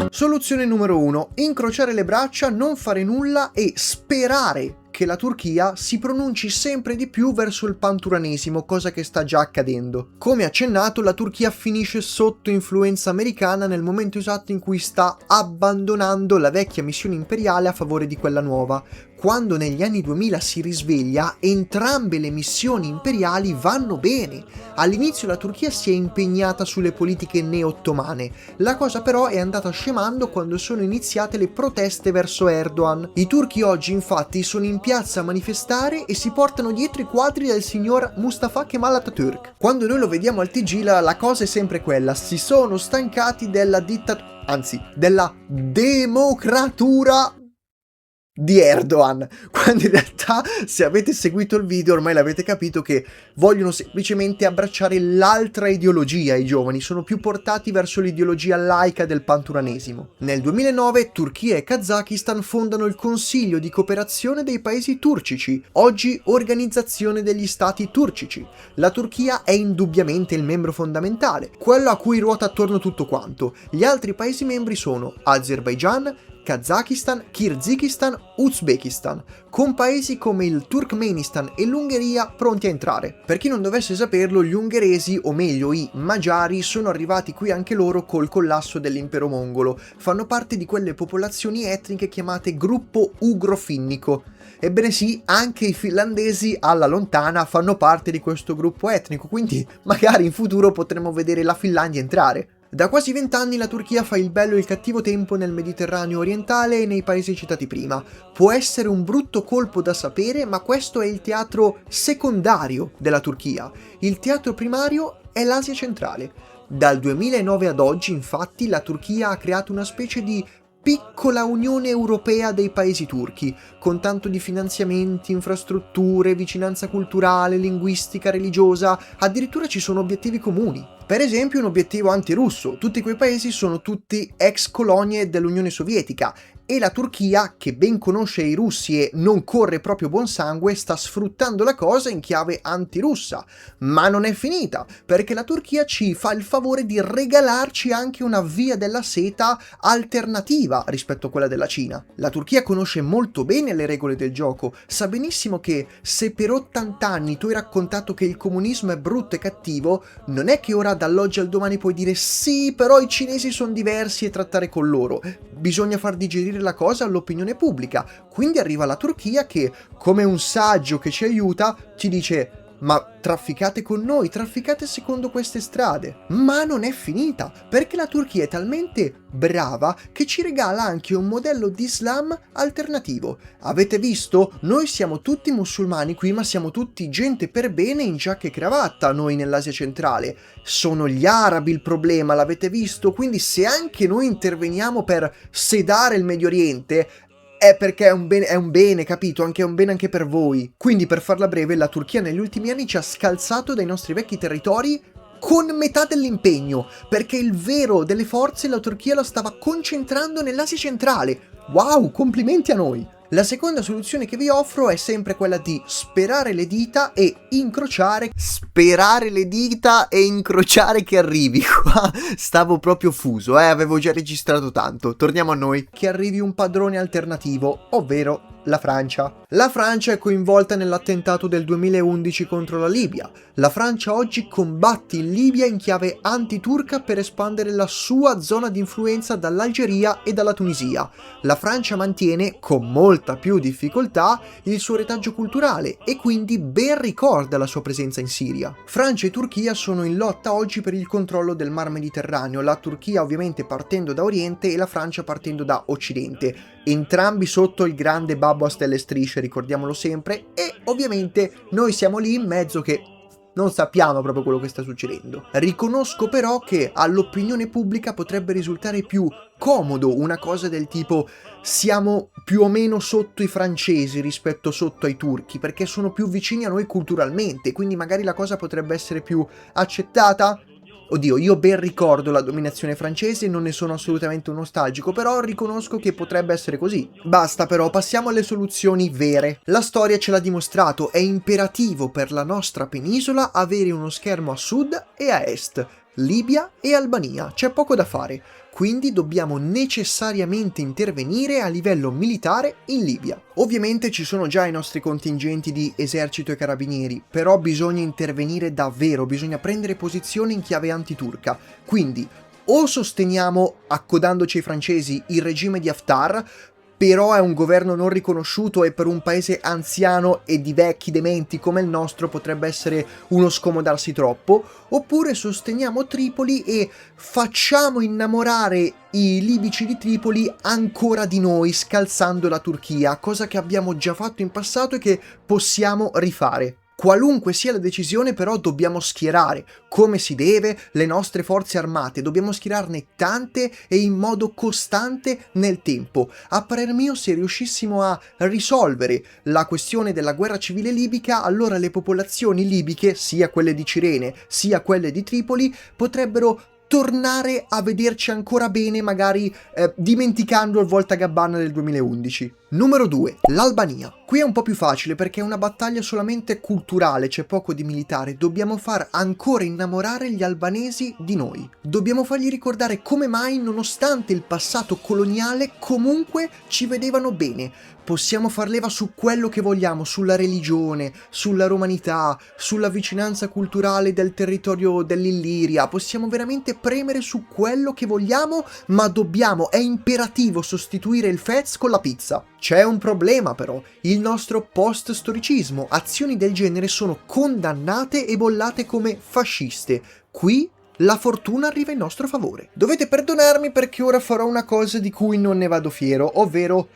Soluzione numero 1. Incrociare le braccia, non fare nulla e sperare che la Turchia si pronunci sempre di più verso il panturanesimo, cosa che sta già accadendo. Come accennato, la Turchia finisce sotto influenza americana nel momento esatto in cui sta abbandonando la vecchia missione imperiale a favore di quella nuova. Quando negli anni 2000 si risveglia, entrambe le missioni imperiali vanno bene. All'inizio la Turchia si è impegnata sulle politiche neo-ottomane, la cosa però è andata scemando quando sono iniziate le proteste verso Erdogan. I turchi oggi infatti sono in piazza a manifestare e si portano dietro i quadri del signor Mustafa Kemal Atatürk. Quando noi lo vediamo al TG la cosa è sempre quella, si sono stancati della dittatura, anzi della democratura di Erdogan, quando in realtà, se avete seguito il video, ormai l'avete capito che vogliono semplicemente abbracciare l'altra ideologia. I giovani sono più portati verso l'ideologia laica del panturanesimo. Nel 2009 Turchia e Kazakistan fondano il Consiglio di cooperazione dei paesi turcici, oggi Organizzazione degli Stati Turcici. La Turchia è indubbiamente il membro fondamentale, quello a cui ruota attorno tutto quanto. Gli altri paesi membri sono Azerbaijan, Kazakistan, Kirghizistan, Uzbekistan, con paesi come il Turkmenistan e l'Ungheria pronti a entrare. Per chi non dovesse saperlo, gli ungheresi, o meglio i magiari, sono arrivati qui anche loro col collasso dell'impero mongolo, fanno parte di quelle popolazioni etniche chiamate gruppo ugro-finnico. Ebbene sì, anche i finlandesi alla lontana fanno parte di questo gruppo etnico, quindi magari in futuro potremo vedere la Finlandia entrare. Da quasi 20 anni la Turchia fa il bello e il cattivo tempo nel Mediterraneo orientale e nei paesi citati prima. Può essere un brutto colpo da sapere, ma questo è il teatro secondario della Turchia. Il teatro primario è l'Asia centrale. Dal 2009 ad oggi, infatti, la Turchia ha creato una specie di piccola Unione Europea dei paesi turchi, con tanto di finanziamenti, infrastrutture, vicinanza culturale, linguistica, religiosa, addirittura ci sono obiettivi comuni. Per esempio un obiettivo antirusso, tutti quei paesi sono tutti ex colonie dell'Unione Sovietica e la Turchia, che ben conosce i russi e non corre proprio buon sangue, sta sfruttando la cosa in chiave antirussa. Ma non è finita, perché la Turchia ci fa il favore di regalarci anche una via della seta alternativa rispetto a quella della Cina. La Turchia conosce molto bene le regole del gioco, sa benissimo che se per 80 anni tu hai raccontato che il comunismo è brutto e cattivo, non è che ora dall'oggi al domani puoi dire sì, però i cinesi sono diversi e trattare con loro. Bisogna far digerire la cosa all'opinione pubblica. Quindi arriva la Turchia che, come un saggio che ci aiuta, ci dice: ma trafficate con noi, trafficate secondo queste strade. Ma non è finita, perché la Turchia è talmente brava che ci regala anche un modello di Islam alternativo. Avete visto? Noi siamo tutti musulmani qui, ma siamo tutti gente per bene in giacca e cravatta, noi nell'Asia centrale. Sono gli arabi il problema, l'avete visto? Quindi se anche noi interveniamo per sedare il Medio Oriente, è perché è un bene, capito? È un bene anche per voi. Quindi, per farla breve, la Turchia negli ultimi anni ci ha scalzato dai nostri vecchi territori con metà dell'impegno, perché il vero delle forze la Turchia la stava concentrando nell'Asia centrale. Wow, complimenti a noi! La seconda soluzione che vi offro è sempre quella di sperare le dita e incrociare. Sperare le dita e incrociare che arrivi. Qua stavo proprio fuso, avevo già registrato tanto. Torniamo a noi. Che arrivi un padrone alternativo, ovvero la Francia. La Francia è coinvolta nell'attentato del 2011 contro la Libia. La Francia oggi combatte in Libia in chiave antiturca per espandere la sua zona di influenza dall'Algeria e dalla Tunisia. La Francia mantiene, con molta più difficoltà, il suo retaggio culturale e quindi ben ricorda la sua presenza in Siria. Francia e Turchia sono in lotta oggi per il controllo del Mar Mediterraneo, la Turchia ovviamente partendo da Oriente e la Francia partendo da Occidente. Entrambi sotto il grande babbo a stelle e strisce, ricordiamolo sempre, e ovviamente noi siamo lì in mezzo che non sappiamo proprio quello che sta succedendo. Riconosco però che all'opinione pubblica potrebbe risultare più comodo una cosa del tipo siamo più o meno sotto i francesi rispetto sotto ai turchi, perché sono più vicini a noi culturalmente, quindi magari la cosa potrebbe essere più accettata. Oddio, io ben ricordo la dominazione francese, non ne sono assolutamente un nostalgico, però riconosco che potrebbe essere così. Basta però, passiamo alle soluzioni vere. La storia ce l'ha dimostrato, è imperativo per la nostra penisola avere uno schermo a sud e a est, Libia e Albania, c'è poco da fare. Quindi dobbiamo necessariamente intervenire a livello militare in Libia. Ovviamente ci sono già i nostri contingenti di esercito e carabinieri, però bisogna intervenire davvero, bisogna prendere posizione in chiave antiturca. Quindi o sosteniamo, accodandoci ai francesi, il regime di Haftar, però è un governo non riconosciuto e per un paese anziano e di vecchi dementi come il nostro potrebbe essere uno scomodarsi troppo, oppure sosteniamo Tripoli e facciamo innamorare i libici di Tripoli ancora di noi, scalzando la Turchia, cosa che abbiamo già fatto in passato e che possiamo rifare. Qualunque sia la decisione però dobbiamo schierare, come si deve, le nostre forze armate, dobbiamo schierarne tante e in modo costante nel tempo. A parer mio, se riuscissimo a risolvere la questione della guerra civile libica, allora le popolazioni libiche, sia quelle di Cirene sia quelle di Tripoli, potrebbero tornare a vederci ancora bene, magari dimenticando il Voltagabbana del 2011. Numero 2. L'Albania. Qui è un po' più facile perché è una battaglia solamente culturale, c'è poco di militare. Dobbiamo far ancora innamorare gli albanesi di noi. Dobbiamo fargli ricordare come mai, nonostante il passato coloniale, comunque ci vedevano bene. Possiamo far leva su quello che vogliamo, sulla religione, sulla romanità, sulla vicinanza culturale del territorio dell'Illiria. Possiamo veramente premere su quello che vogliamo, ma è imperativo sostituire il Fez con la pizza. C'è un problema però, il nostro post-storicismo. Azioni del genere sono condannate e bollate come fasciste. Qui la fortuna arriva in nostro favore. Dovete perdonarmi perché ora farò una cosa di cui non ne vado fiero, ovvero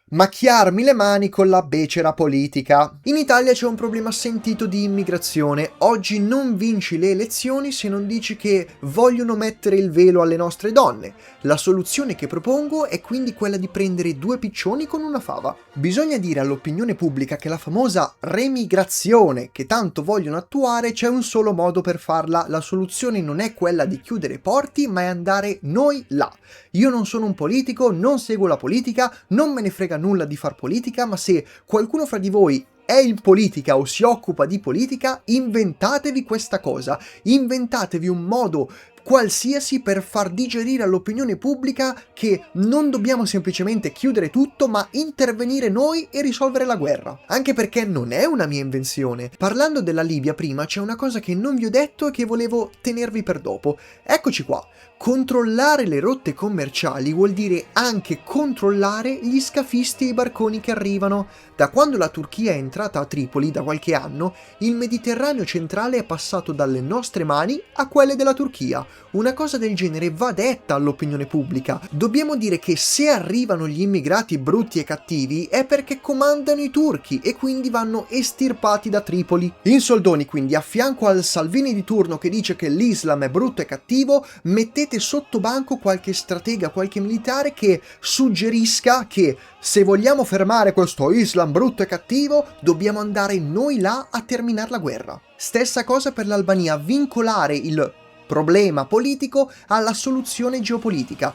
macchiarmi le mani con la becera politica. In Italia c'è un problema sentito di immigrazione. Oggi non vinci le elezioni se non dici che vogliono mettere il velo alle nostre donne. La soluzione che propongo è quindi quella di prendere due piccioni con una fava. Bisogna dire all'opinione pubblica che la famosa remigrazione che tanto vogliono attuare c'è un solo modo per farla. La soluzione non è quella di chiudere porti, ma è andare noi là. Io non sono un politico, non seguo la politica, non me ne frega nulla di far politica, ma se qualcuno fra di voi è in politica o si occupa di politica, inventatevi questa cosa, inventatevi un modo qualsiasi per far digerire all'opinione pubblica che non dobbiamo semplicemente chiudere tutto, ma intervenire noi e risolvere la guerra. Anche perché non è una mia invenzione. Parlando della Libia prima c'è una cosa che non vi ho detto e che volevo tenervi per dopo. Eccoci qua. Controllare le rotte commerciali vuol dire anche controllare gli scafisti e i barconi che arrivano. Da quando la Turchia è entrata a Tripoli, da qualche anno, il Mediterraneo centrale è passato dalle nostre mani a quelle della Turchia. una cosa del genere va detta all'opinione pubblica. Dobbiamo dire che se arrivano gli immigrati brutti e cattivi è perché comandano i turchi e quindi vanno estirpati da Tripoli. In soldoni, quindi, a fianco al Salvini di turno che dice che l'Islam è brutto e cattivo, mettete sotto banco qualche stratega, qualche militare che suggerisca che se vogliamo fermare questo Islam brutto e cattivo, dobbiamo andare noi là a terminare la guerra. Stessa cosa per l'Albania, vincolare il problema politico alla soluzione geopolitica.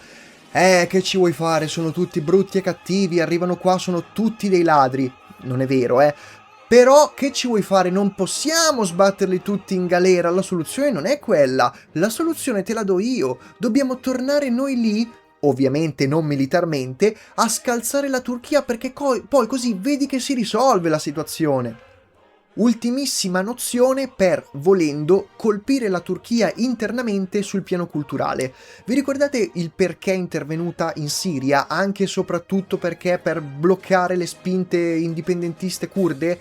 Che ci vuoi fare? Sono tutti brutti e cattivi, arrivano qua, sono tutti dei ladri. Non è vero, Però che ci vuoi fare? Non possiamo sbatterli tutti in galera, la soluzione non è quella. La soluzione te la do io. Dobbiamo tornare noi lì, ovviamente non militarmente, a scalzare la Turchia perché poi così vedi che si risolve la situazione. Ultimissima nozione per, volendo, colpire la Turchia internamente sul piano culturale. Vi ricordate il perché è intervenuta in Siria? Anche e soprattutto perché per bloccare le spinte indipendentiste curde?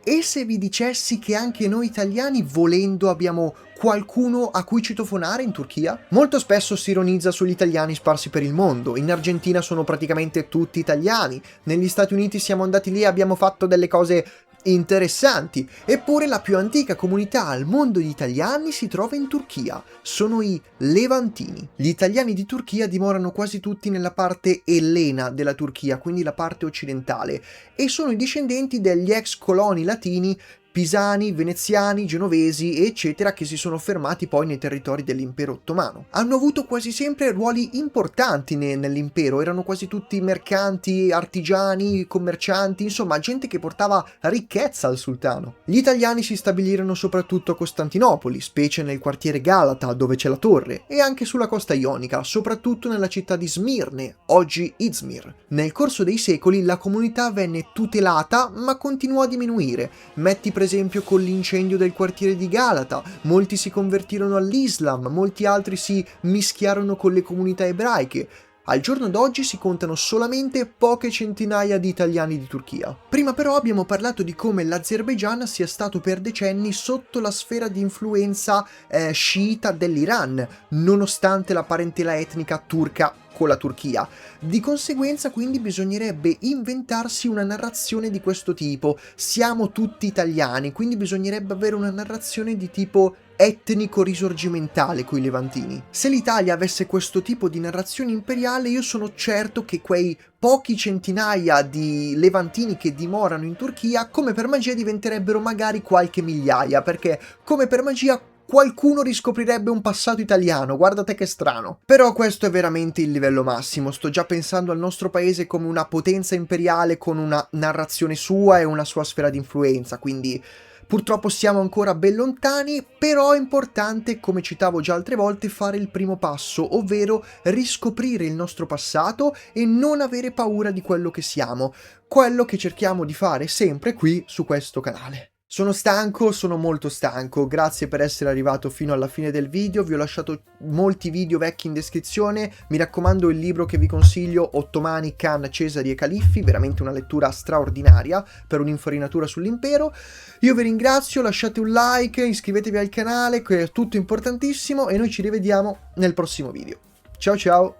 E se vi dicessi che anche noi italiani, volendo, abbiamo qualcuno a cui citofonare in Turchia? Molto spesso si ironizza sugli italiani sparsi per il mondo. In Argentina sono praticamente tutti italiani. Negli Stati Uniti siamo andati lì e abbiamo fatto delle cose interessanti, eppure la più antica comunità al mondo di italiani si trova in Turchia, sono i Levantini. Gli italiani di Turchia dimorano quasi tutti nella parte ellena della Turchia, quindi la parte occidentale, e sono i discendenti degli ex coloni latini pisani, veneziani, genovesi, eccetera, che si sono fermati poi nei territori dell'impero ottomano. Hanno avuto quasi sempre ruoli importanti nell'impero, erano quasi tutti mercanti, artigiani, commercianti, insomma gente che portava ricchezza al sultano. Gli italiani si stabilirono soprattutto a Costantinopoli, specie nel quartiere Galata dove c'è la torre, e anche sulla costa ionica, soprattutto nella città di Smirne, oggi Izmir. Nel corso dei secoli la comunità venne tutelata ma continuò a diminuire. Metti per esempio con l'incendio del quartiere di Galata, molti si convertirono all'Islam, molti altri si mischiarono con le comunità ebraiche. Al giorno d'oggi si contano solamente poche centinaia di italiani di Turchia. Prima però abbiamo parlato di come l'Azerbaigian sia stato per decenni sotto la sfera di influenza sciita dell'Iran, nonostante la parentela etnica turca con la Turchia. Di conseguenza quindi bisognerebbe inventarsi una narrazione di questo tipo. Siamo tutti italiani, quindi bisognerebbe avere una narrazione di tipo etnico risorgimentale coi levantini. Se l'Italia avesse questo tipo di narrazione imperiale, io sono certo che quei pochi centinaia di levantini che dimorano in Turchia, come per magia diventerebbero magari qualche migliaia, perché come per magia qualcuno riscoprirebbe un passato italiano, guardate che strano. Però questo è veramente il livello massimo, sto già pensando al nostro paese come una potenza imperiale con una narrazione sua e una sua sfera di influenza, quindi purtroppo siamo ancora ben lontani, però è importante, come citavo già altre volte, fare il primo passo, ovvero riscoprire il nostro passato e non avere paura di quello che siamo, quello che cerchiamo di fare sempre qui su questo canale. Sono stanco, sono molto stanco, grazie per essere arrivato fino alla fine del video, vi ho lasciato molti video vecchi in descrizione, mi raccomando il libro che vi consiglio, Ottomani, Khan, Cesari e Califfi, veramente una lettura straordinaria per un'infarinatura sull'impero. Io vi ringrazio, lasciate un like, iscrivetevi al canale, che è tutto importantissimo e noi ci rivediamo nel prossimo video. Ciao ciao!